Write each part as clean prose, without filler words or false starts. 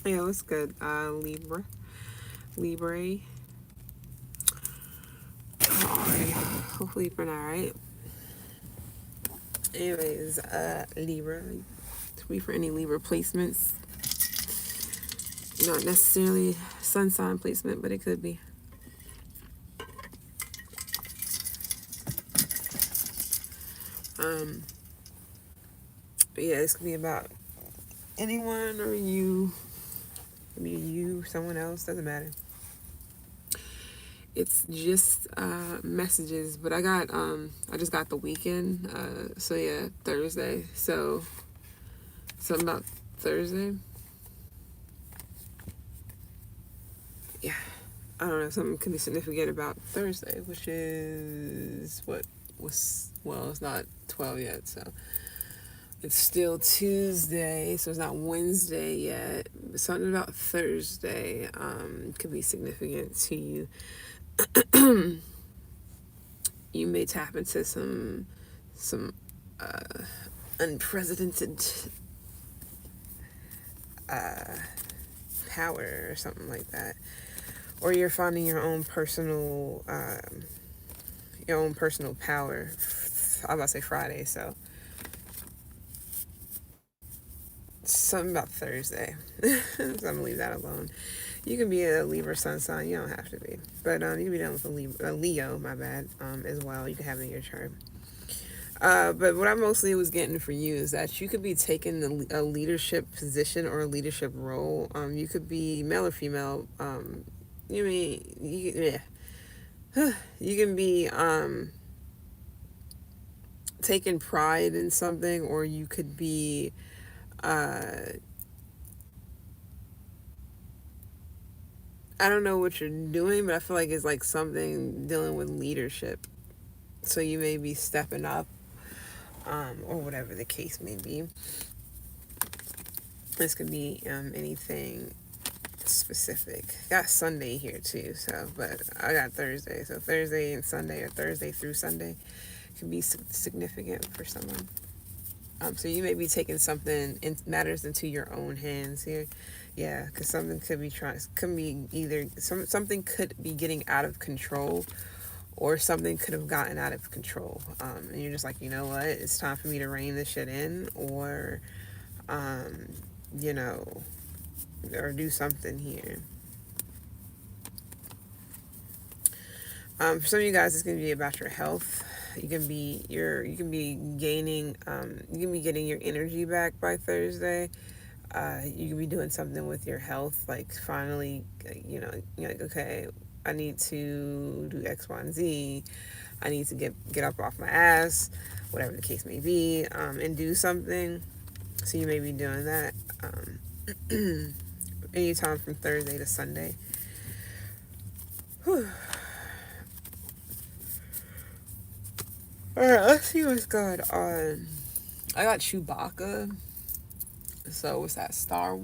Yeah, what's good? Libra. Libre. Alright. Hopefully you've been alright. Anyways, Libra. To be for any Libra placements. Not necessarily sun sign placement, but it could be. Um, but yeah, this could be about anyone or you. Maybe you, someone else, doesn't matter. It's just messages, but I just got the weekend. So yeah, Thursday. So something about Thursday. Yeah, I don't know. Something could be significant about Thursday, which is what was, well, it's not 12 yet, so it's still Tuesday, so it's not Wednesday yet. But something about Thursday could be significant to you. You may tap into some unprecedented power or something like that, or you're finding your own personal power. I was about to say Friday, so something about Thursday. So I'm gonna leave that alone. You can be a Libra sun sign. You don't have to be, but you can be done with a Leo. My bad. As well, you can have it in your chart. But what I mostly was getting for you is that you could be taking a leadership position or a leadership role. You could be male or female. Yeah. You can be taking pride in something, or you could be I don't know what you're doing, but I feel like it's like something dealing with leadership. So you may be stepping up, or whatever the case may be. This could be anything specific. Got Sunday here too, so, but I got Thursday. So Thursday and Sunday, or Thursday through Sunday, can be significant for someone. So you may be taking something in matters into your own hands here. Yeah, because something could be either something could be getting out of control, or something could have gotten out of control. And you're just like, you know what, it's time for me to rein this shit in, or um, you know, or do something here. For some of you guys, it's going to be about your health. You can be getting your energy back by Thursday. You can be doing something with your health, like finally, you're like, okay, I need to do X, Y, and Z. I need to get up off my ass, whatever the case may be, and do something. So you may be doing that anytime from Thursday to Sunday. Whew. Alright, let's see what's going on. I got Chewbacca. So what's that? Star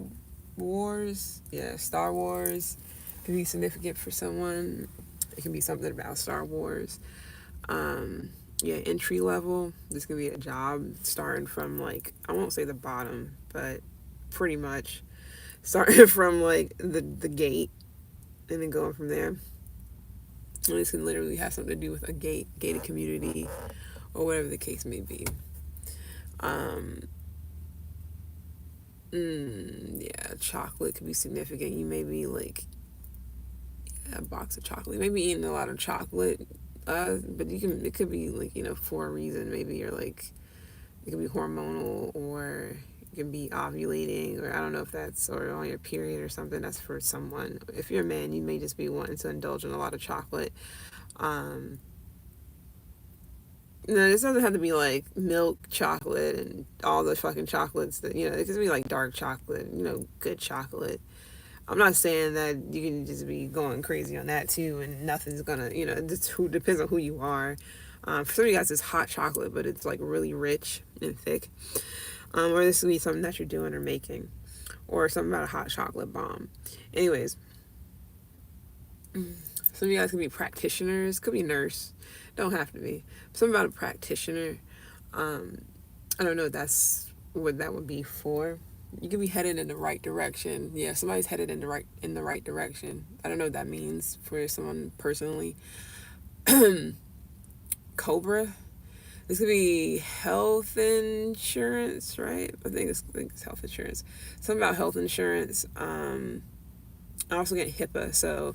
Wars? Yeah, Star Wars can be significant for someone. It can be something about Star Wars. Yeah, entry level. This can be a job starting from, like, I won't say the bottom, but pretty much starting from like the gate and then going from there. And this can literally have something to do with a gated community, or whatever the case may be. Yeah, chocolate could be significant. You may be like a box of chocolate. Maybe eating a lot of chocolate, but it could be like, for a reason. Maybe you're like, it could be hormonal, or you can be ovulating, or I don't know if that's, or on your period or something. That's for someone. If you're a man, you may just be wanting to indulge in a lot of chocolate. No, this doesn't have to be like milk chocolate and all the fucking chocolates that, it can be like dark chocolate, good chocolate. I'm not saying that you can just be going crazy on that too, and nothing's gonna, it just depends on who you are. For some of you guys, it's hot chocolate, but it's like really rich and thick. Or this would be something that you're doing or making, or something about a hot chocolate bomb. Anyways, some of you guys can be practitioners, could be nurse, don't have to be. Something about a practitioner. I don't know if that's what that would be for, You could be headed in the right direction. Yeah, somebody's headed in the right direction. I don't know what that means for someone personally. Cobra. This could be health insurance, right? I think it's health insurance. Something about health insurance. I also get HIPAA, so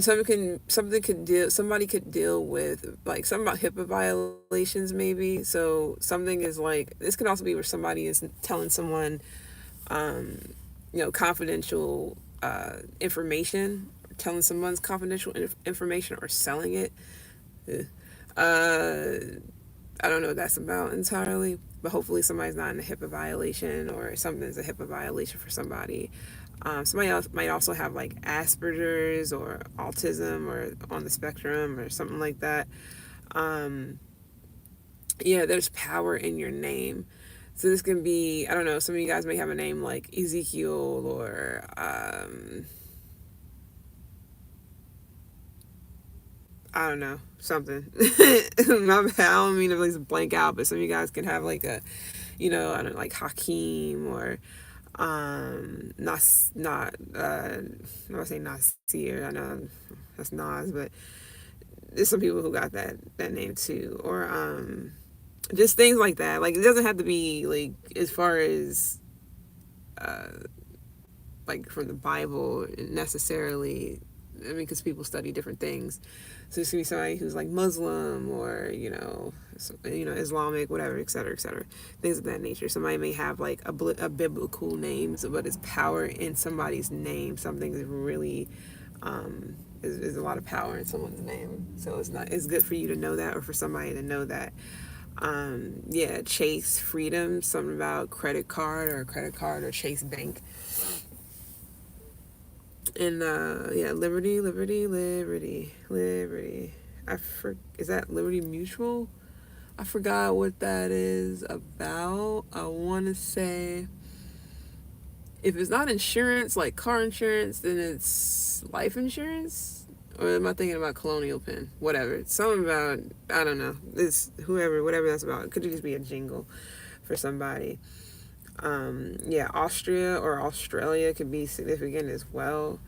somebody could deal with like something about HIPAA violations maybe. So something is like this could also be where somebody is telling someone confidential information, telling someone's confidential information or selling it. Uh, I don't know what that's about entirely, but hopefully somebody's not in a HIPAA violation or something's a HIPAA violation for somebody. Somebody else might also have like Asperger's or autism or on the spectrum or something like that. Um, yeah, there's power in your name. So this can be, I don't know, some of you guys may have a name like Ezekiel or I don't know, something. My bad, I don't mean to like blank out, but some of you guys can have like a, I don't know, like Hakeem or Nas, not, I'm gonna say Nasir. I know that's Nas, but there's some people who got that name too, or just things like that. Like it doesn't have to be like as far as like from the Bible necessarily. I mean, because people study different things. So it's gonna be somebody who's like Muslim or Islamic, whatever, et cetera, things of that nature. Somebody may have like a biblical name, but it's power in somebody's name. Something is really is a lot of power in someone's name. So it's good for you to know that, or for somebody to know that. Yeah, Chase Freedom, something about credit card or Chase Bank. And yeah, Liberty. Is that Liberty Mutual? I forgot what that is about. I want to say if it's not insurance, like car insurance, then it's life insurance. Or am I thinking about Colonial Penn? Whatever. It's something about, I don't know. It's whatever that's about. It could just be a jingle for somebody. Yeah, Austria or Australia could be significant as well.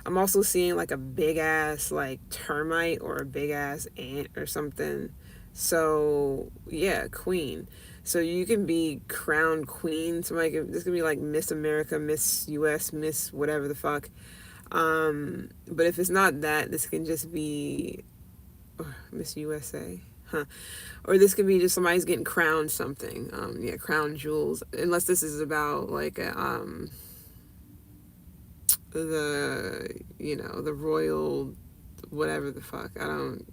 I'm also seeing like a big ass like termite or a big ass ant or something. So yeah, queen. So you can be crowned queen. This could be like Miss America, Miss US, Miss whatever the fuck. But if it's not that, this can just be Miss USA. Huh. Or this could be just somebody's getting crowned something. Yeah, crown jewels. Unless this is about like the royal whatever the fuck. I don't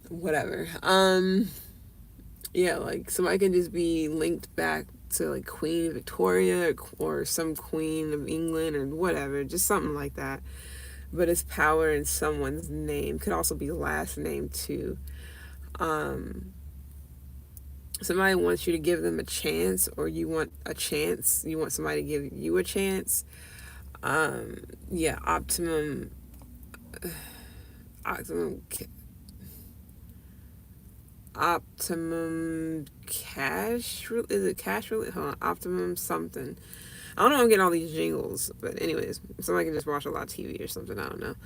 whatever. Yeah, like somebody can just be linked back to like Queen Victoria or some queen of England or whatever, just something like that. But it's power in someone's name. Could also be last name too. Um, Somebody wants you to give them a chance, or you want a chance. You want somebody to give you a chance. Yeah, optimum, optimum cash. Is it cash? Really? Hold on, optimum something. I don't know. I'm getting all these jingles, but anyways, somebody can just watch a lot of TV or something. I don't know.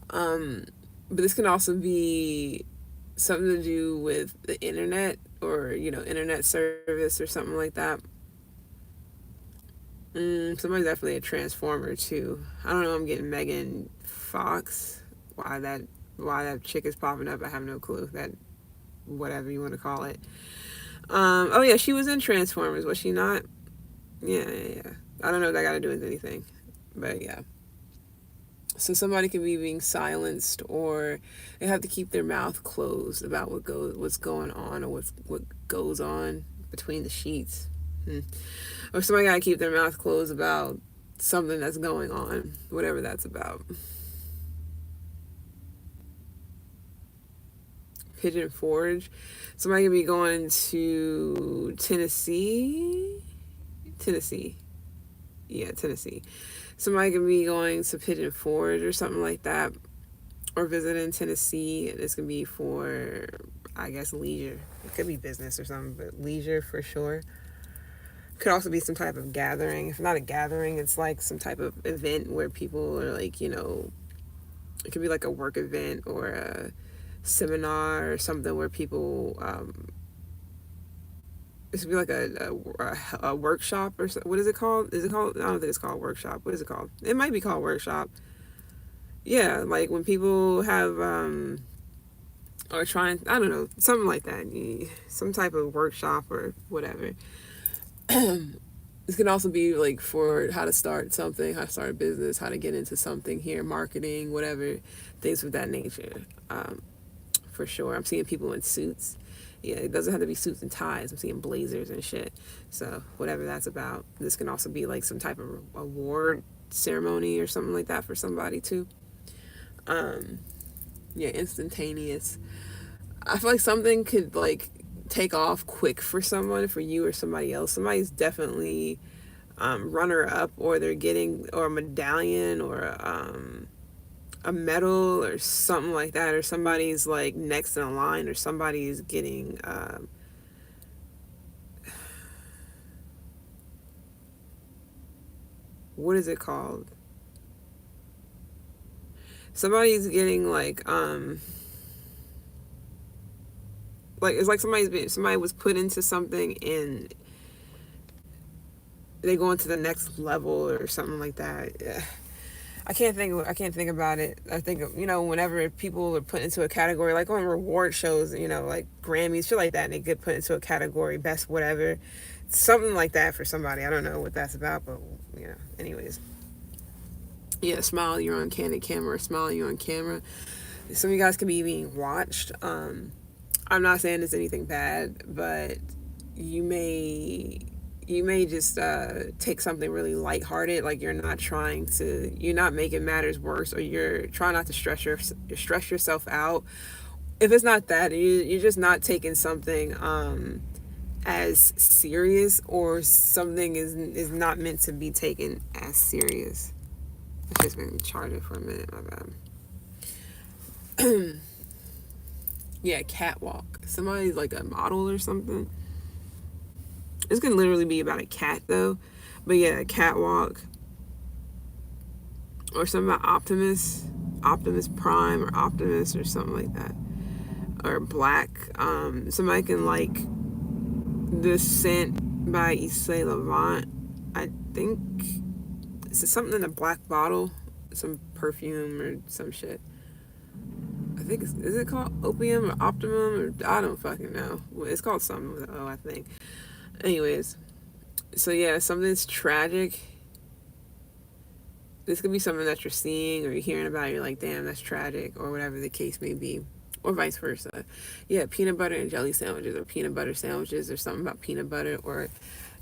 Um, but this can also be something to do with the internet or internet service or something like that. Somebody's definitely a transformer too. I don't know. I'm getting Megan Fox. Why that chick is popping up, I have no clue. That whatever you want to call it. Oh yeah, she was in Transformers, was she not? Yeah. I don't know what that got to do with anything, but yeah. So somebody could be being silenced, or they have to keep their mouth closed about what's going on, or what goes on between the sheets. Or somebody got to keep their mouth closed about something that's going on, whatever that's about. Pigeon Forge. Somebody could be going to Tennessee. Yeah, Tennessee. Somebody could be going to Pigeon Forge or something like that, or visiting Tennessee. This could be for, I guess, leisure. It could be business or something, but leisure for sure. Could also be some type of gathering. If not a gathering, it's like some type of event where people are like, it could be like a work event or a seminar or something where people, this would be like a workshop or what is it called? Is it called? I don't think it's called workshop. What is it called? It might be called workshop. Yeah, like when people have, or trying, I don't know, something like that. Some type of workshop or whatever. This can also be like for how to start something, how to start a business, how to get into something here, marketing, whatever, things of that nature. For sure. I'm seeing people in suits. Yeah, it doesn't have to be suits and ties. I'm seeing blazers and shit. So whatever that's about. This can also be like some type of award ceremony or something like that for somebody too. Yeah, instantaneous. I feel like something could like take off quick for someone, for you or somebody else. Somebody's definitely runner up, or they're getting or a medallion or a medal or something like that, or somebody's like next in a line, or somebody's getting what is it called? Somebody's getting like it's like somebody was put into something and they go into the next level or something like that. Yeah. I can't think about it. I think whenever people are put into a category, like on reward shows, like Grammys, shit like that, and they get put into a category, best whatever, something like that for somebody. I don't know what that's about, but anyways, yeah, smile, you're on candid camera. Smile, you're on camera. Some of you guys can be being watched. I'm not saying it's anything bad, but you may just take something really lighthearted, like you're not making matters worse, or you're trying not to stress yourself out. If it's not that, you're just not taking something as serious, or something is not meant to be taken as serious. It's just been charging for a minute, my bad. Yeah, catwalk. Somebody's like a model or something. This can literally be about a cat though. But yeah, catwalk. Or something about Optimus Prime or Optimus or something like that. Or Black. Somebody can like The Scent by Issei Levant. I think it's something in a black bottle. Some perfume or some shit. I think is it called Opium or Optimum, or I don't fucking know. It's called something with O, I think. Anyways, so yeah, something's tragic. This could be something that you're seeing or you're hearing about. You're like, damn, that's tragic, or whatever the case may be, or vice versa. Yeah, peanut butter and jelly sandwiches, or peanut butter sandwiches, or something about peanut butter, or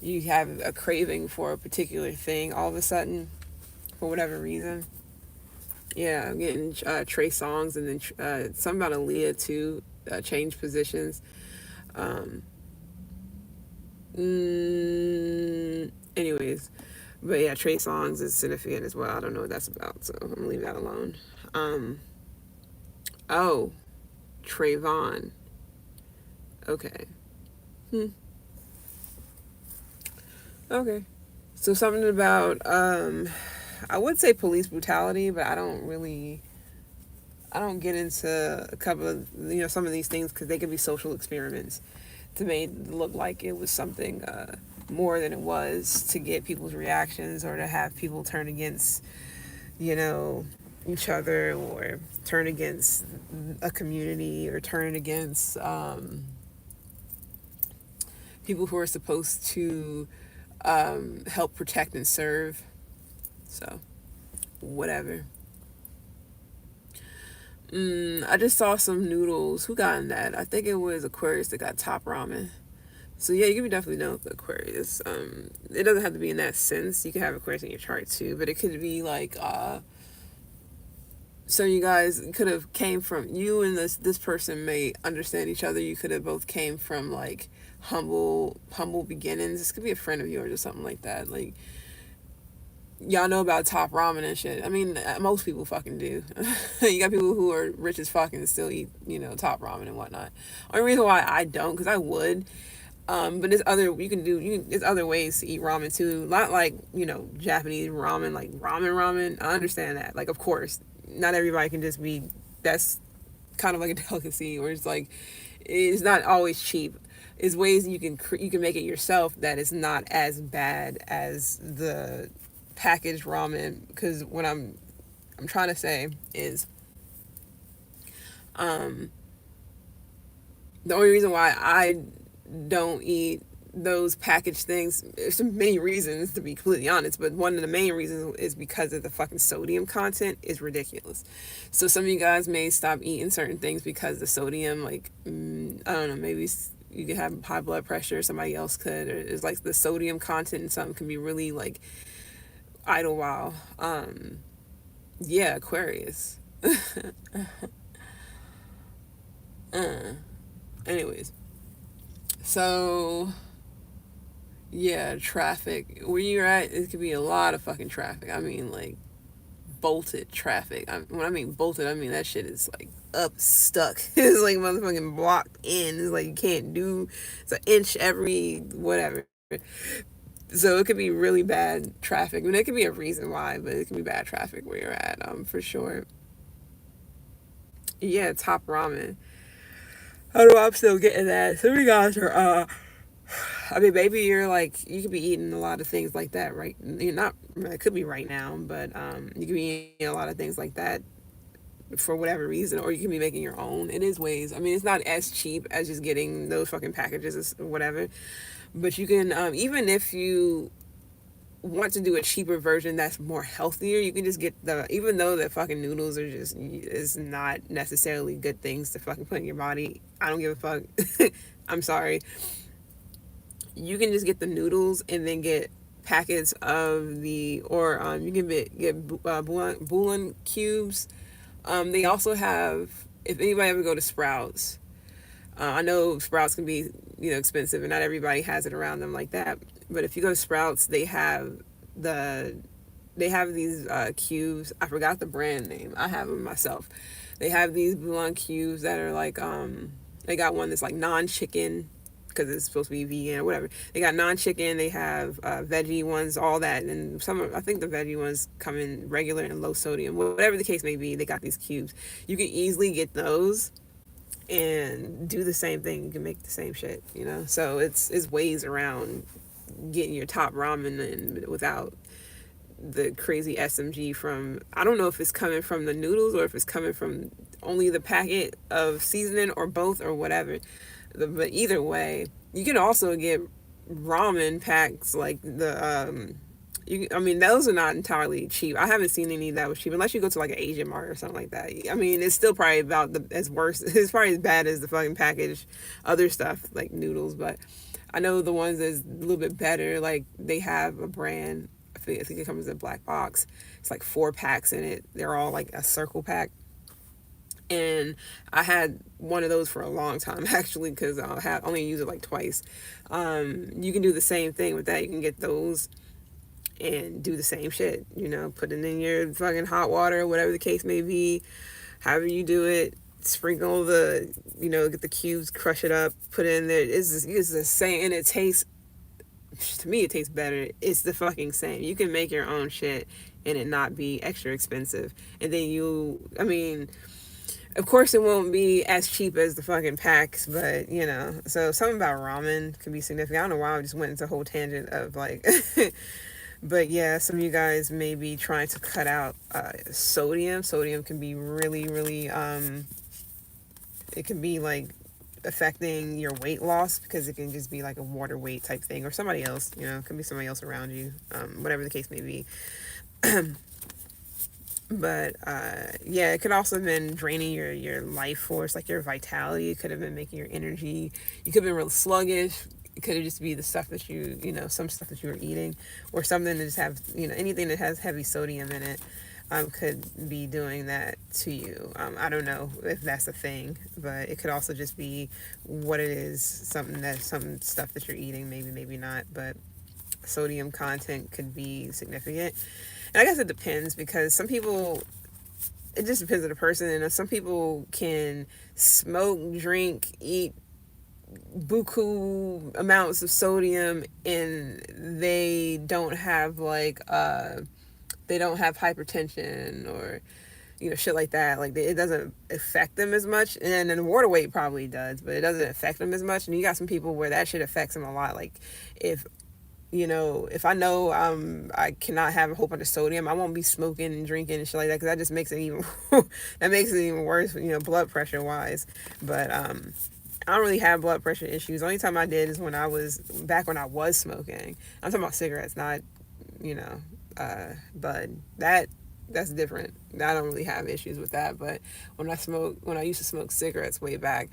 you have a craving for a particular thing all of a sudden for whatever reason. Yeah, I'm getting Trey Songs, and then something about Aaliyah too. Change positions. Um, Anyways, but yeah, Trey Songs is significant as well. I don't know what that's about, so I'm gonna leave that alone. Um, oh, Trayvon. Okay. Hmm. Okay. So something about I would say police brutality, but I don't get into a couple of some of these things because they could be social experiments to make it look like it was something more than it was, to get people's reactions, or to have people turn against each other, or turn against a community, or turn against people who are supposed to help protect and serve. So whatever. I just saw some noodles. Who got in that? I think it was Aquarius that got top ramen. So yeah, you can be definitely done with Aquarius. It doesn't have to be in that sense. You can have Aquarius in your chart too, but it could be like so you guys could have came from, you and this person may understand each other. You could have both came from like humble beginnings. This could be a friend of yours or something like that. Like, y'all know about top ramen and shit. I mean, most people fucking do. You got people who are rich as fuck and still eat, top ramen and whatnot. Only reason why I don't, because I would. But there's other ways to eat ramen too. Not like, Japanese ramen, like ramen. I understand that. Like, of course, not everybody can just be, that's kind of like a delicacy, or it's like, it's not always cheap. It's ways you can make it yourself that is not as bad as the packaged ramen. Because what I'm trying to say is, um, the only reason why I don't eat those packaged things, there's many reasons, to be completely honest, but one of the main reasons is because of the fucking sodium content is ridiculous. So some of you guys may stop eating certain things because the sodium, like, I don't know, maybe you could have high blood pressure, somebody else could, or it's like the sodium content in something can be really like idle. Yeah, Aquarius. Anyways, so yeah, traffic. Where you're at, it could be a lot of fucking traffic. I mean, like, bolted traffic. When I mean bolted, I mean that shit is like up, stuck. It's like motherfucking blocked in. It's like you can't do. It's an inch every whatever. So it could be really bad traffic. I mean, it could be a reason why, but it could be bad traffic where you're at. For sure. Yeah, top ramen. I don't know. I'm still getting that. Some of you guys are I mean, maybe you're like, you could be eating a lot of things like that, right? You're not, it could be right now, but you could be eating a lot of things like that for whatever reason, or you can be making your own. It is ways. I mean, it's not as cheap as just getting those fucking packages or whatever, but you can, even if you want to do a cheaper version that's more healthier, you can just get even though the fucking noodles are just, is not necessarily good things to fucking put in your body. I don't give a fuck. I'm sorry, you can just get the noodles and then get packets of or you can get bouillon cubes. They also have, if anybody ever go to Sprouts, I know Sprouts can be, expensive, and not everybody has it around them like that. But if you go to Sprouts, the they have these cubes. I forgot the brand name. I have them myself. They have these bouillon cubes that are like, they got one that's like non-chicken, because it's supposed to be vegan or whatever. They got non-chicken. They have veggie ones, all that, and I think the veggie ones come in regular and low sodium. Whatever the case may be, they got these cubes. You can easily get those and do the same thing. You can make the same shit, So it's ways around getting your top ramen and without the crazy SMG from, I don't know if it's coming from the noodles or if it's coming from only the packet of seasoning or both or whatever. But either way, you can also get ramen packs like I mean, those are not entirely cheap. I haven't seen any that was cheap unless you go to like an Asian mart or something like that. I mean, it's still probably about as worse. It's probably as bad as the fucking packaged other stuff like noodles. But I know the ones that's a little bit better. Like, they have a brand. I think it comes in a black box. It's like 4 packs in it. They're all like a circle pack. And I had one of those for a long time, actually, because I only used it like twice. You can do the same thing with that. You can get those and do the same shit, put it in your fucking hot water, whatever the case may be, however you do it. Sprinkle get the cubes, crush it up, put it in there. It's the same, and it tastes, to me, it tastes better. It's the fucking same. You can make your own shit and it not be extra expensive. And then I mean, of course it won't be as cheap as the fucking packs, but so something about ramen could be significant. I don't know why I just went into a whole tangent of like, but yeah, some of you guys may be trying to cut out sodium. Sodium can be really, really, it can be like affecting your weight loss, because it can just be like a water weight type thing, or somebody else, it could be somebody else around you, whatever the case may be. But yeah, it could also have been draining your life force, like your vitality. It could have been making your energy, you could have been real sluggish. It could have just be the stuff that some stuff that you were eating, or something that just have, anything that has heavy sodium in it, could be doing that to you. I don't know if that's a thing, but it could also just be what it is, some stuff that you're eating, maybe not, but sodium content could be significant. And I guess it depends, because some people, it just depends on the person. And some people can smoke, drink, eat buku amounts of sodium, and they don't have like they don't have hypertension or shit like that. Like it doesn't affect them as much, and then the water weight probably does, but it doesn't affect them as much. And you got some people where that shit affects them a lot. Like if if I know I cannot have a whole bunch of sodium, I won't be smoking and drinking and shit like that, because that just makes it even that makes it even worse, blood pressure wise. But I don't really have blood pressure issues. The only time I did is when I was smoking. I'm talking about cigarettes, not bud. That's different. I don't really have issues with that. But when I used to smoke cigarettes way back,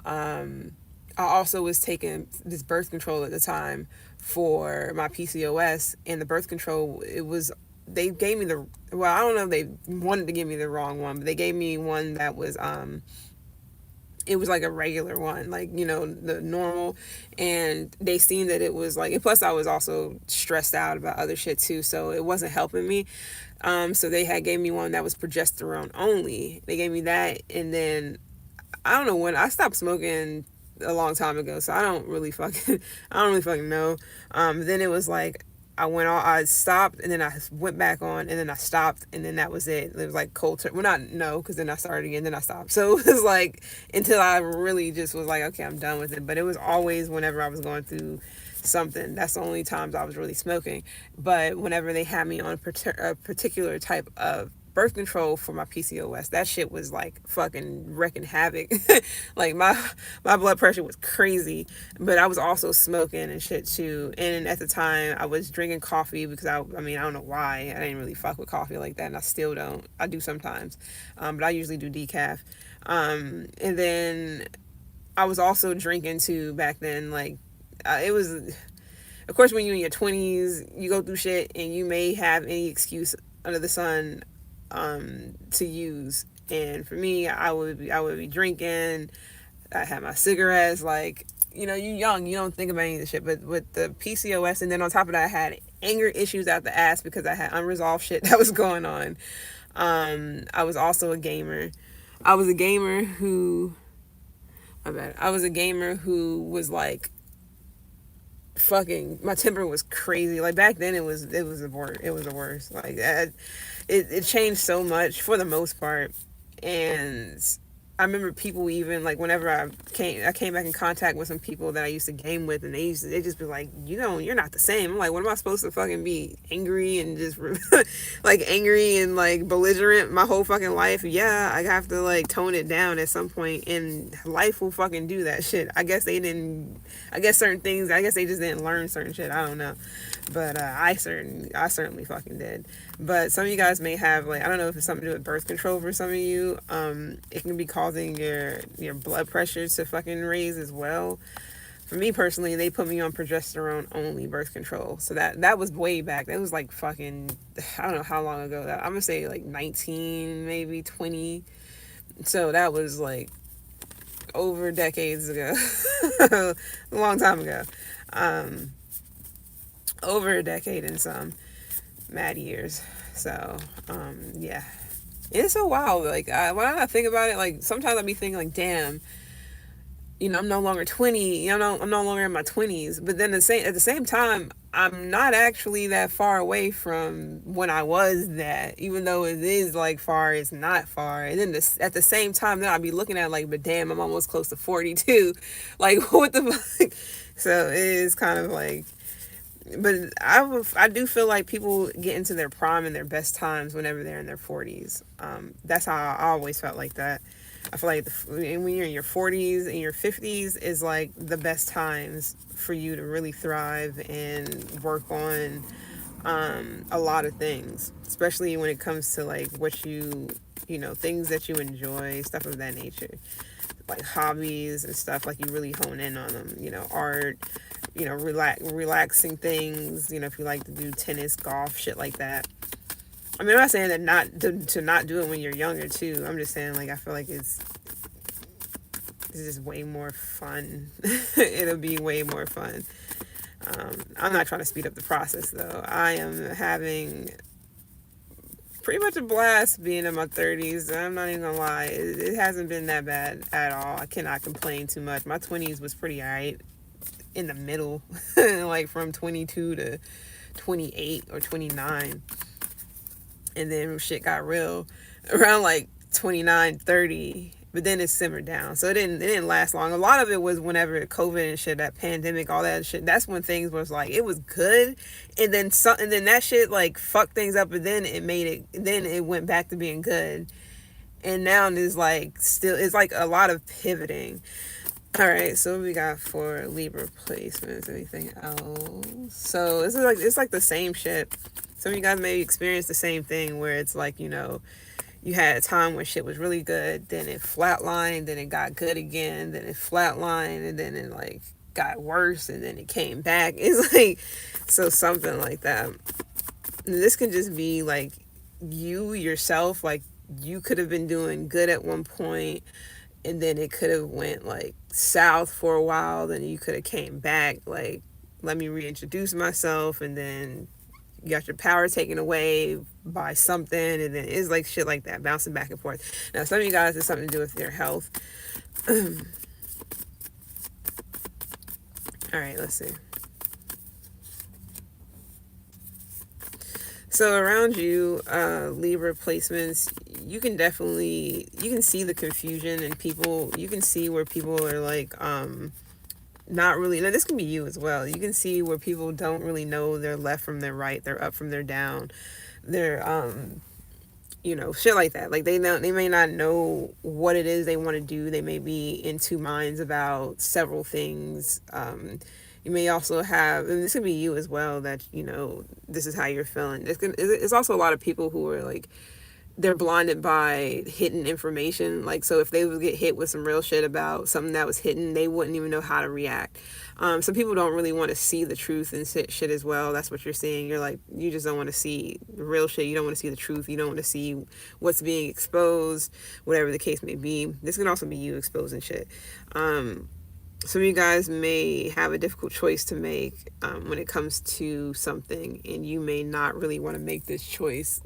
I also was taking this birth control at the time for my PCOS, and the birth control, they gave me I don't know if they wanted to give me the wrong one, but they gave me one that was it was like a regular one, like the normal, and they seen that it was like, and plus I was also stressed out about other shit too, so it wasn't helping me. So they had gave me one that was progesterone only. They gave me that, and then I don't know when I stopped smoking a long time ago, so I don't really fucking know. Then it was like I stopped, and then I went back on, and then I stopped, and then that was it. It was like cold turkey. Well, not no, because then I started again, then I stopped. So it was like until I really just was like, okay, I'm done with it. But it was always whenever I was going through something. That's the only times I was really smoking. But whenever they had me on a particular type of birth control for my PCOS, that shit was like fucking wrecking havoc. Like my blood pressure was crazy, but I was also smoking and shit too. And at the time I was drinking coffee because I don't know why. I didn't really fuck with coffee like that, and I still don't. I do sometimes, but I usually do decaf. And then I was also drinking too back then. Like it was, of course, when you're in your 20s, you go through shit and you may have any excuse under the sun to use. And for me, I would be drinking. I had my cigarettes. Like, you're young, you don't think about any of this shit. But with the PCOS, and then on top of that, I had anger issues out the ass because I had unresolved shit that was going on. I was also a gamer. I was a gamer who was like, fucking, my temper was crazy. Like back then it was the worst. Like it changed so much for the most part. And I remember people, even like whenever I came back in contact with some people that I used to game with, and they just be like, you're not the same. I'm like, what am I supposed to fucking be, angry and just like angry and like belligerent my whole fucking life? Yeah, I have to like tone it down at some point, and life will fucking do that shit. I guess they just didn't learn certain shit. I don't know. But I certainly fucking did. But some of you guys may have, like, I don't know if it's something to do with birth control for some of you. It can be causing your blood pressure to fucking raise as well. For me personally, they put me on progesterone only birth control. So that was way back. That was like fucking, I don't know how long ago. I'm gonna say like 19, maybe 20. So that was like over decades ago. A long time ago. Over a decade and some mad years. So yeah, it's so wild. Like when I think about it, like sometimes I be thinking like, damn, I'm no longer 20. I'm no longer in my 20s. But then at the same time, I'm not actually that far away from when I was that. Even though it is like far, it's not far. And then at the same time, then I'd be looking at like, but damn, I'm almost close to 42. Like what the fuck? So it is kind of like. But I do feel like people get into their prime and their best times whenever they're in their 40s. That's how I always felt like that. I feel like when you're in your 40s and your 50s is like the best times for you to really thrive and work on a lot of things, especially when it comes to like what things that you enjoy, stuff of that nature, like hobbies and stuff. Like you really hone in on them, art, relaxing things, if you like to do tennis, golf, shit like that. I mean, I'm not saying that not to not do it when you're younger too. I'm just saying, like, I feel like it's just way more fun. It'll be way more fun. I'm not trying to speed up the process though. I am having pretty much a blast being in my 30s. I'm not even gonna lie. It hasn't been that bad at all. I cannot complain too much. My 20s was pretty alright, in the middle, like from 22 to 28 or 29. And then shit got real around like 29, 30. But then it simmered down. So it didn't last long. A lot of it was whenever COVID and shit, that pandemic, all that shit. That's when things was like, it was good. And then that shit like fucked things up, and then it went back to being good. And now it's like still, it's like a lot of pivoting. All right, so what we got for Libra placements? Anything else? So it's like the same shit. Some of you guys may experience the same thing where it's like, you had a time when shit was really good, then it flatlined, then it got good again, then it flatlined, and then it like got worse, and then it came back. It's like, so something like that. And this can just be like you yourself, like you could have been doing good at one point, and then it could have went like south for a while, then you could have came back like, let me reintroduce myself, and then you got your power taken away by something, and then it's like shit like that, bouncing back and forth. Now some of you guys, it's something to do with your health. All right, let's see. So around you, Libra placements, you can see the confusion in people. You can see where people are like, not really. Now this can be you as well. You can see where people don't really know their left from their right, their up from their down, their shit like that. Like they may not know what it is they want to do. They may be in two minds about several things. You may also have, and this could be you as well, that this is how you're feeling. It's also a lot of people who are like, they're blinded by hidden information. Like, so if they would get hit with some real shit about something that was hidden, they wouldn't even know how to react. Some people don't really want to see the truth and shit as well. That's what you're seeing. You're like, you just don't want to see the real shit. You don't want to see the truth. You don't want to see what's being exposed, whatever the case may be. This can also be you exposing shit. Some of you guys may have a difficult choice to make when it comes to something, and you may not really want to make this choice.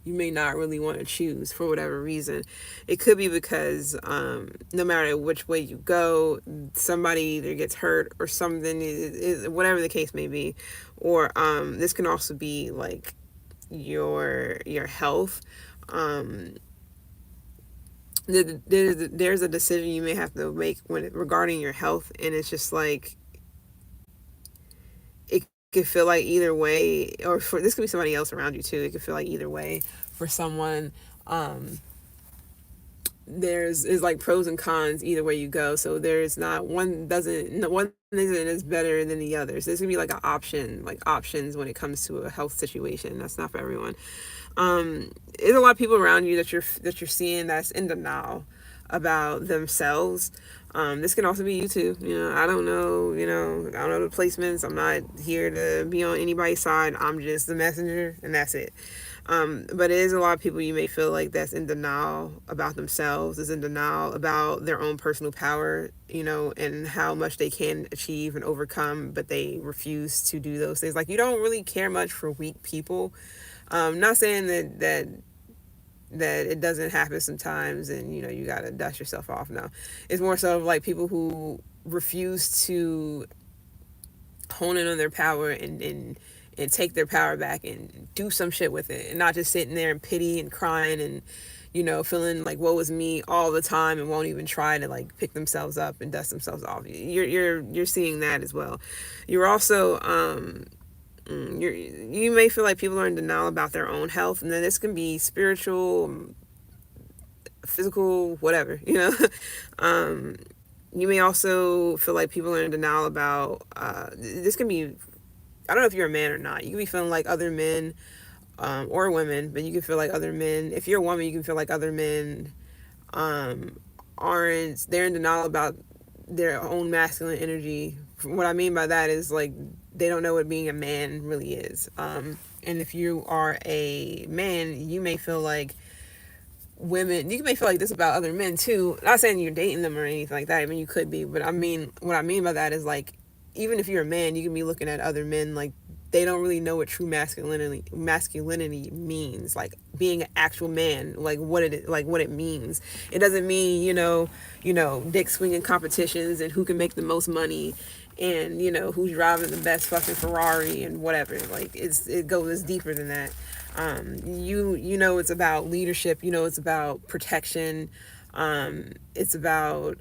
You may not really want to choose for whatever reason. It could be because no matter which way you go, somebody either gets hurt or something, whatever the case may be. Or this can also be like your health. There's a decision you may have to make regarding your health, and it's just like, it could feel like either way, or for this could be somebody else around you too. It could feel like either way for someone. There's like pros and cons either way you go. So there's not one isn't as better than the others. There's gonna be like options when it comes to a health situation. That's not for everyone. There's a lot of people around you that you're seeing that's in denial about themselves. This can also be you too. I don't know. I don't know the placements. I'm not here to be on anybody's side. I'm just the messenger, and that's it. But it is a lot of people you may feel like that's in denial about themselves, is in denial about their own personal power, and how much they can achieve and overcome, but they refuse to do those things. Like, you don't really care much for weak people. Not saying that it doesn't happen sometimes, and you gotta dust yourself off. No, it's more so of like people who refuse to hone in on their power and take their power back and do some shit with it, and not just sitting there and pity and crying and feeling like woe is me all the time, and won't even try to like pick themselves up and dust themselves off. You're seeing that as well. You're also you may feel like people are in denial about their own health, and then this can be spiritual, physical, whatever. You may also feel like people are in denial about this can be, I don't know if you're a man or not. You can be feeling like other men or women, but you can feel like other men. If you're a woman, you can feel like other men they're in denial about their own masculine energy. What I mean by that is like, they don't know what being a man really is. And if you are a man, you may feel like you may feel like this about other men too. Not saying you're dating them or anything like that. I mean, you could be, but what I mean by that is like, even if you're a man, you can be looking at other men like they don't really know what true masculinity means, like being an actual man, like what it means. It doesn't mean, dick swinging competitions and who can make the most money, and who's driving the best fucking Ferrari and whatever. Like it goes deeper than that. It's about leadership. It's about protection. It's about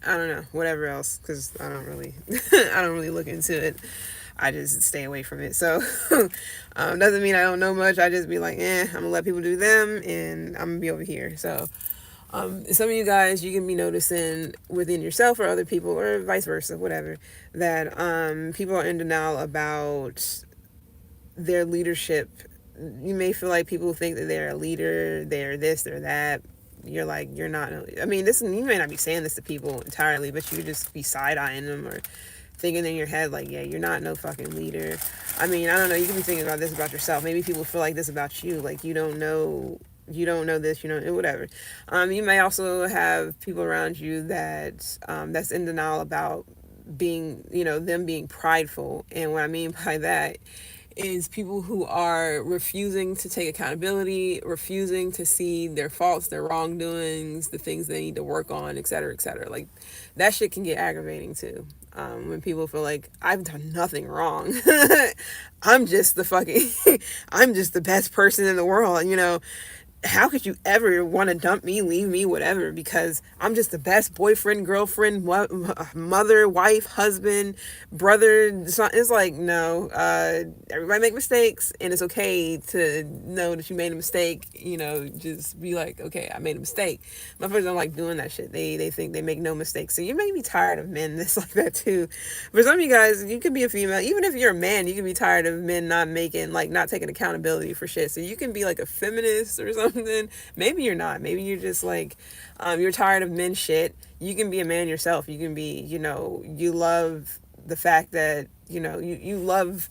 I don't know, whatever else, because I don't really I don't really look into it. I just stay away from it. So doesn't mean I don't know much. I just be like, I'm gonna let people do them, and I'm gonna be over here. So some of you guys, you can be noticing within yourself or other people, or vice versa, whatever, that people are in denial about their leadership. You may feel like people think that they're a leader, they're this, they're that. You're like, you're not. I mean, you may not be saying this to people entirely, but you just be side-eyeing them or thinking in your head like, yeah, you're not no fucking leader. I mean, I don't know, you can be thinking about this about yourself. Maybe people feel like this about you, like you don't know this, whatever. You may also have people around you that that's in denial about being, them being prideful. And what I mean by that is people who are refusing to take accountability, refusing to see their faults, their wrongdoings, the things they need to work on, et cetera, et cetera. Like, that shit can get aggravating too. When people feel like, I've done nothing wrong. I'm just I'm just the best person in the world, how could you ever want to dump me, leave me, whatever, because I'm just the best boyfriend, girlfriend, mother, wife, husband, brother. It's like, no, everybody make mistakes, and it's okay to know that you made a mistake. Just be like, okay, I made a mistake. Motherfuckers don't like doing that shit. They think they make no mistakes. So you may be tired of men that's like that too. For some of you guys, you could be a female. Even if you're a man, you can be tired of men not taking accountability for shit. So you can be like a feminist or something. Maybe you're not. Maybe you're just like, you're tired of men shit. You can be a man yourself. You can be, you love the fact that, you love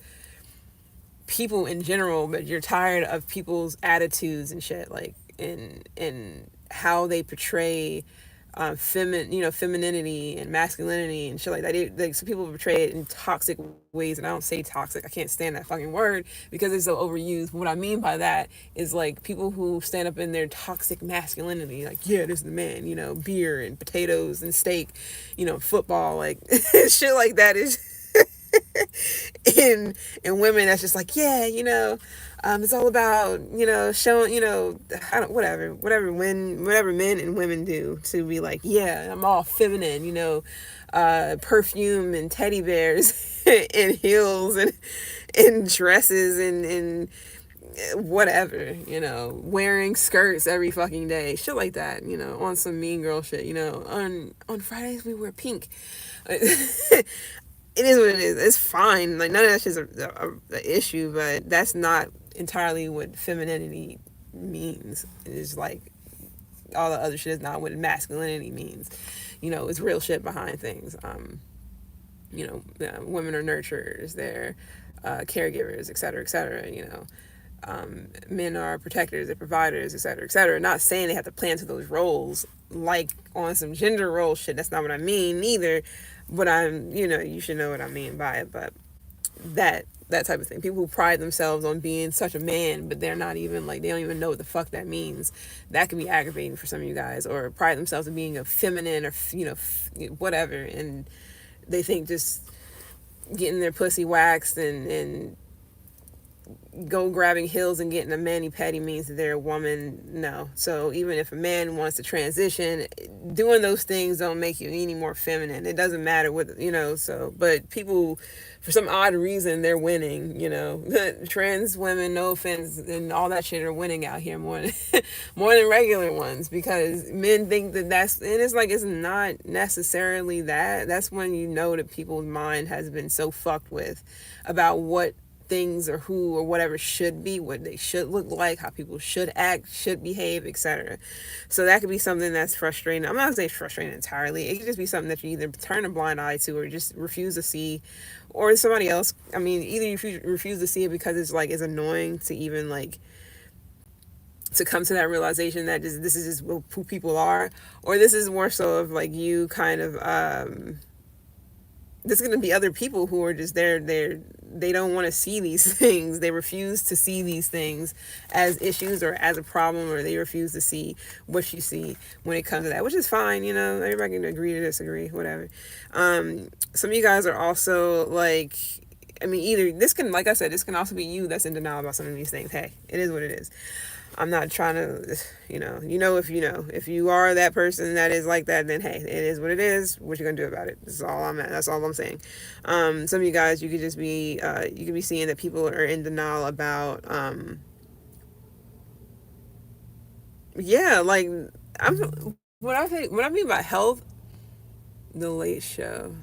people in general, but you're tired of people's attitudes and shit, like, and how they portray femininity and masculinity and shit like that. Some people portray it in toxic ways, and I don't say toxic. I can't stand that fucking word because it's so overused. What I mean by that is like people who stand up in their toxic masculinity, like, yeah, this is the man, beer and potatoes and steak, football, like shit like that is. and women that's just like, yeah, it's all about, showing, I don't, whatever men and women do to be like, yeah, I'm all feminine, perfume and teddy bears and heels and dresses and whatever, wearing skirts every fucking day, shit like that, on some mean girl shit, on Fridays we wear pink. It is what it is. It's fine. Like, none of that shit's a issue, but that's not entirely what femininity means. It's like all the other shit is not what masculinity means. It's real shit behind things. Women are nurturers, they're caregivers, et cetera, et cetera. Men are protectors, they're providers, et cetera, et cetera. Not saying they have to play into those roles like on some gender role shit. That's not what I mean either. But you should know what I mean by it. But that type of thing. People who pride themselves on being such a man, but they're not even like, they don't even know what the fuck that means. That can be aggravating for some of you guys. Or pride themselves on being a feminine or whatever, and they think just getting their pussy waxed and go grabbing heels and getting a mani-pedi means that they're a woman. No. So even if a man wants to transition, doing those things don't make you any more feminine. It doesn't matter what, so, but people, for some odd reason, they're winning, trans women, no offense, and all that shit are winning out here more than regular ones, because men think and it's like, it's not necessarily that. That's when that people's mind has been so fucked with about what things or who or whatever should be, what they should look like, how people should act, should behave, etc. So that could be something that's frustrating. I'm not gonna say frustrating entirely. It could just be something that you either turn a blind eye to or just refuse to see, or somebody else. I mean, either you refuse to see it because it's annoying to even like to come to that realization that this is just who people are, or this is more so of like you kind of there's going to be other people who are just they don't want to see these things. They refuse to see these things as issues or as a problem, or they refuse to see what you see when it comes to that, which is fine. Everybody can agree to disagree, whatever. Some of you guys are also like, I mean, either this can, like I said, this can also be you that's in denial about some of these things. Hey, it is what it is. I'm not trying to, if you are that person that is like that, then hey, it is what it is. What you gonna do about it? That's all I'm saying. Some of you guys, you could just be, you could be seeing that people are in denial about, yeah, like what I mean by health, the Late Show.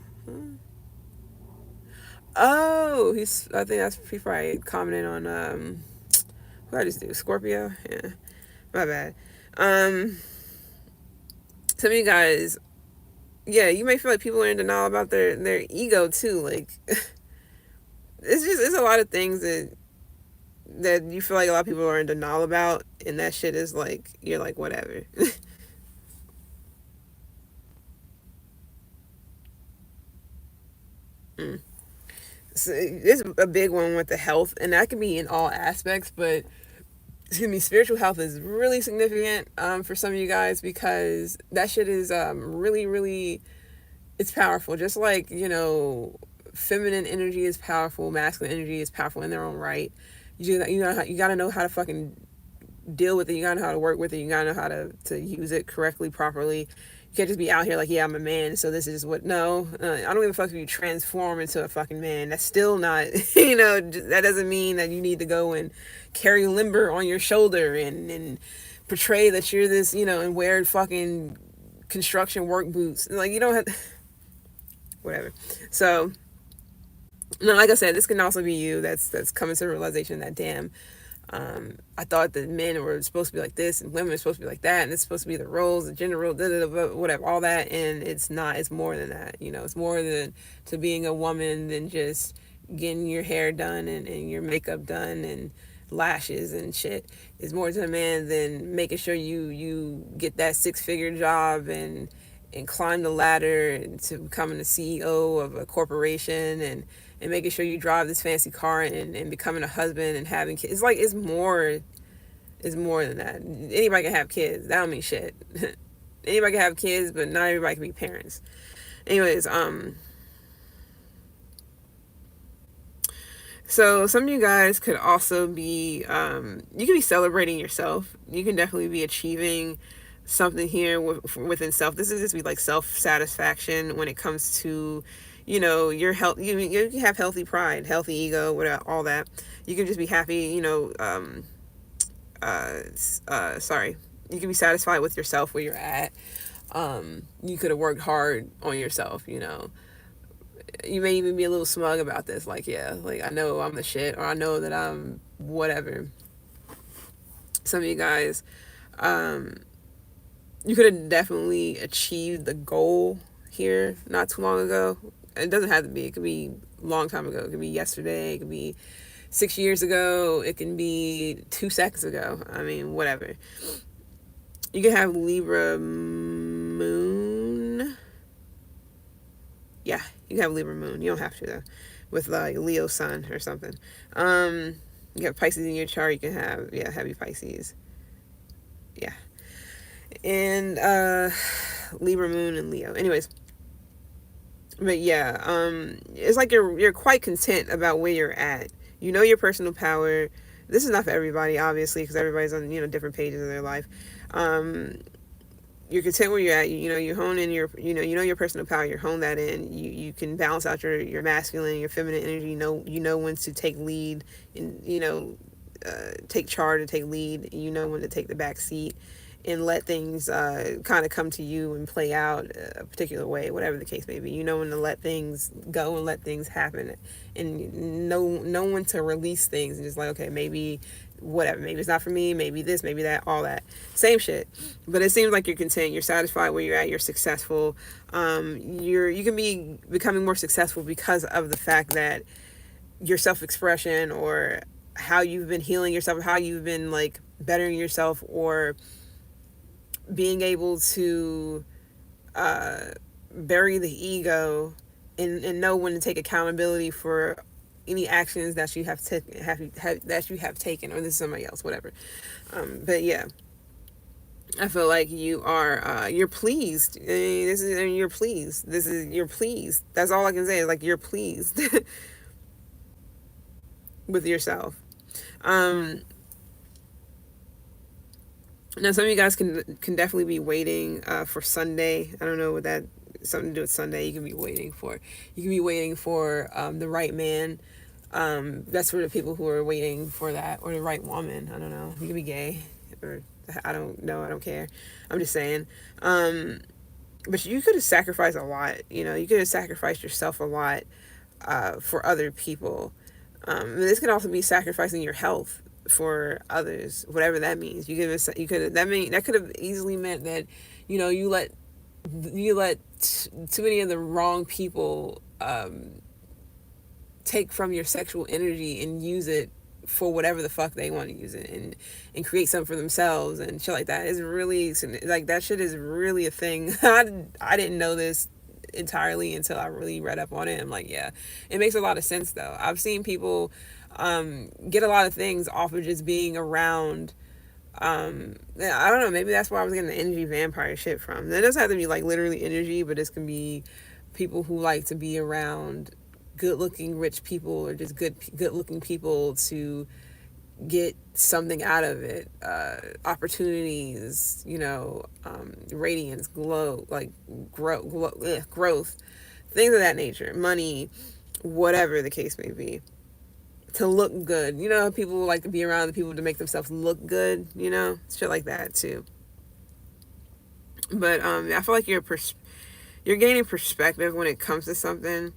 Oh, I think that's he probably commented on what I just do, Scorpio. Yeah, my bad. Um, some of you guys, yeah, you may feel like people are in denial about their ego too. Like, it's a lot of things that you feel like a lot of people are in denial about, and that shit is like, you're like, whatever. Mm. So it's a big one with the health, and that can be in all aspects, but excuse me, spiritual health is really significant for some of you guys, because that shit is really, really, it's powerful. Just like, feminine energy is powerful, masculine energy is powerful in their own right. You gotta know how to fucking deal with it. You gotta know how to work with it. You gotta know how to use it correctly, properly. You can't just be out here like, yeah, I'm a man, so this is what. No, I don't give a fuck if you transform into a fucking man. That's still not, that doesn't mean that you need to go and carry limber on your shoulder and portray that you're this, and wear fucking construction work boots. Like, you don't have, whatever. So, no, like I said, this can also be you that's coming to the realization that, damn, I thought that men were supposed to be like this and women are supposed to be like that, and it's supposed to be the roles, the gender role, whatever, all that, and it's not. It's more than that. It's more than to being a woman than just getting your hair done and your makeup done and lashes and shit. It's more to a man than making sure you get that 6-figure job and climb the ladder to becoming the CEO of a corporation and making sure you drive this fancy car and becoming a husband and having kids. It's like, it's more than that. Anybody can have kids. That don't mean shit. Anybody can have kids, but not everybody can be parents. Anyways, so some of you guys could also be, you could be celebrating yourself. You can definitely be achieving something here within self. This is just be like self-satisfaction when it comes to, your health. You can have healthy pride, healthy ego, whatever, all that. You can just be happy, sorry. You can be satisfied with yourself where you're at. You could have worked hard on yourself, You may even be a little smug about this, like, yeah, like, I know I'm the shit, or I know that I'm whatever. Some of you guys, you could have definitely achieved the goal here not too long ago. It doesn't have to be. It could be a long time ago. It could be yesterday. It could be 6 years ago. It can be 2 seconds ago. I mean, whatever. You can have Libra moon. Yeah, you can have Libra moon. You don't have to, though. With like Leo sun or something. You have Pisces in your chart. You can have, heavy Pisces. Yeah. And Libra moon and Leo. Anyways. But yeah, it's like you're quite content about where you're at. You know your personal power. This is not for everybody, obviously, because everybody's on different pages of their life. You're content where you're at. You hone in your you know your personal power. You hone that in. You can balance out your masculine, your feminine energy. You know when to take lead and take charge and take lead. You know when to take the back seat and let things kind of come to you and play out a particular way, whatever the case may be. You know when to let things go and let things happen, and know when to release things and just like, okay, maybe whatever, maybe it's not for me, maybe this, maybe that, all that. Same shit. But it seems like you're content, you're satisfied where you're at, you're successful. You can be becoming more successful because of the fact that your self-expression, or how you've been healing yourself, how you've been like bettering yourself, or being able to bury the ego and know when to take accountability for any actions that you that you have taken, or this is somebody else, whatever. But yeah, I feel like you're pleased. You're pleased. You're pleased. That's all I can say is like you're pleased with yourself. Um, Now some of you guys can definitely be waiting for Sunday. I don't know what that something to do with Sunday. You can be waiting for. You can be waiting for the right man. That's for the people who are waiting for that, or the right woman. I don't know. You can be gay, or I don't know. I don't care. I'm just saying. But you could have sacrificed a lot. You could have sacrificed yourself a lot for other people. This could also be sacrificing your health for others, whatever that means. That could have easily meant that, you let too many of the wrong people take from your sexual energy and use it for whatever the fuck they want to use it, and create something for themselves and shit like that. Is really like that shit is really a thing. I didn't know this entirely until I really read up on it. I'm like, yeah, it makes a lot of sense though. I've seen people get a lot of things off of just being around. I don't know, maybe that's where I was getting the energy vampire shit from. It doesn't have to be like literally energy, but this can be people who like to be around good looking rich people, or just good looking people to get something out of it. Opportunities, radiance, glow, like growth, things of that nature, money, whatever the case may be, to look good. People like to be around the people to make themselves look good, shit like that too. But I feel like you're gaining perspective when it comes to something.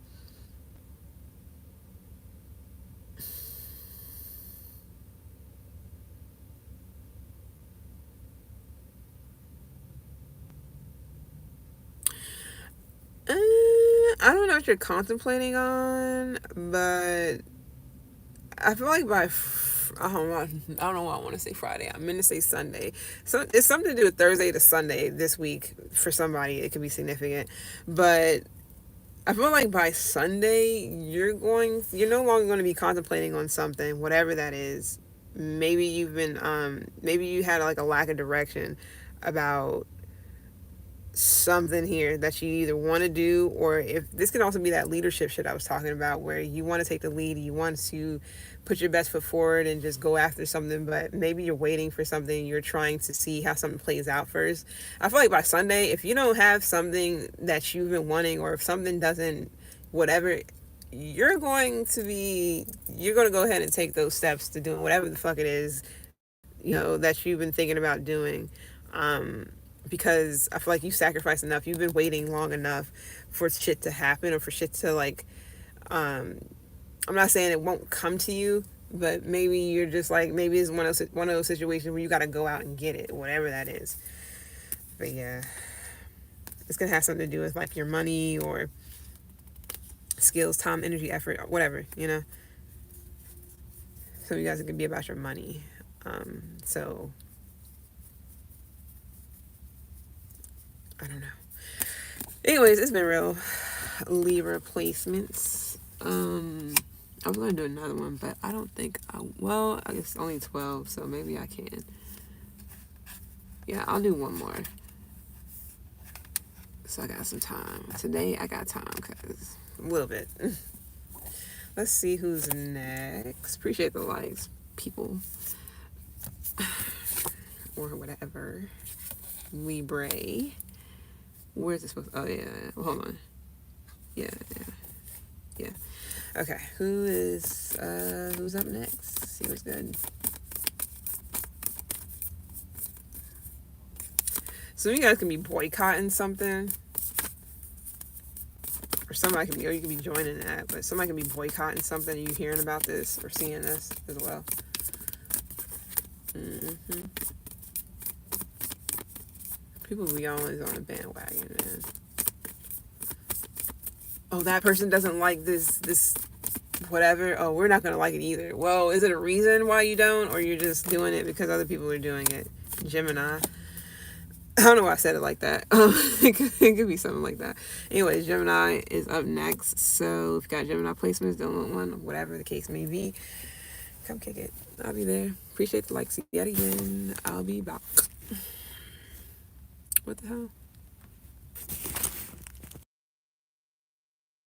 I don't know what you're contemplating on, but I feel like I don't know why I want to say Friday. I'm going to say Sunday. So it's something to do with Thursday to Sunday this week. For somebody, it could be significant, but I feel like by Sunday you're no longer going to be contemplating on something, whatever that is. Maybe maybe you had like a lack of direction about something here that you either want to do, or if this can also be that leadership shit I was talking about, where you want to take the lead, you want to put your best foot forward and just go after something, but maybe you're waiting for something, you're trying to see how something plays out first. I feel like by Sunday, if you don't have something that you've been wanting, or if something doesn't, whatever, you're going to go ahead and take those steps to doing whatever the fuck it is, that you've been thinking about doing. Because I feel like you sacrificed enough. You've been waiting long enough for shit to happen, or for shit to like, I'm not saying it won't come to you, but maybe you're just like, maybe it's one of those situations where you got to go out and get it, whatever that is. But yeah, it's going to have something to do with like your money, or skills, time, energy, effort, or whatever, So you guys, it could be about your money. So I don't know. Anyways, it's been real. Libra placements. I was going to do another one, but I don't think I guess only 12, so maybe I can. Yeah, I'll do one more. So I got some time. Today I got time, because a little bit. Let's see who's next. Appreciate the likes, people. Or whatever. Libra. Where's it supposed to? Oh, yeah. Well, hold on. Yeah. Okay. Who's up next? Let's see what's good. So you guys can be boycotting something. Or somebody can be, or you can be joining that, but somebody can be boycotting something, and you hearing about this or seeing this as well. People be always on the bandwagon, man. Oh, that person doesn't like this whatever. Oh, we're not gonna like it either. Well, is it a reason why you don't, or you're just doing it because other people are doing it? Gemini. I don't know why I said it like that. It could be something like that. Anyways, Gemini is up next. So if you got Gemini placements, don't want one, whatever the case may be, come kick it. I'll be there. Appreciate the likes yet again. I'll be back. What the hell?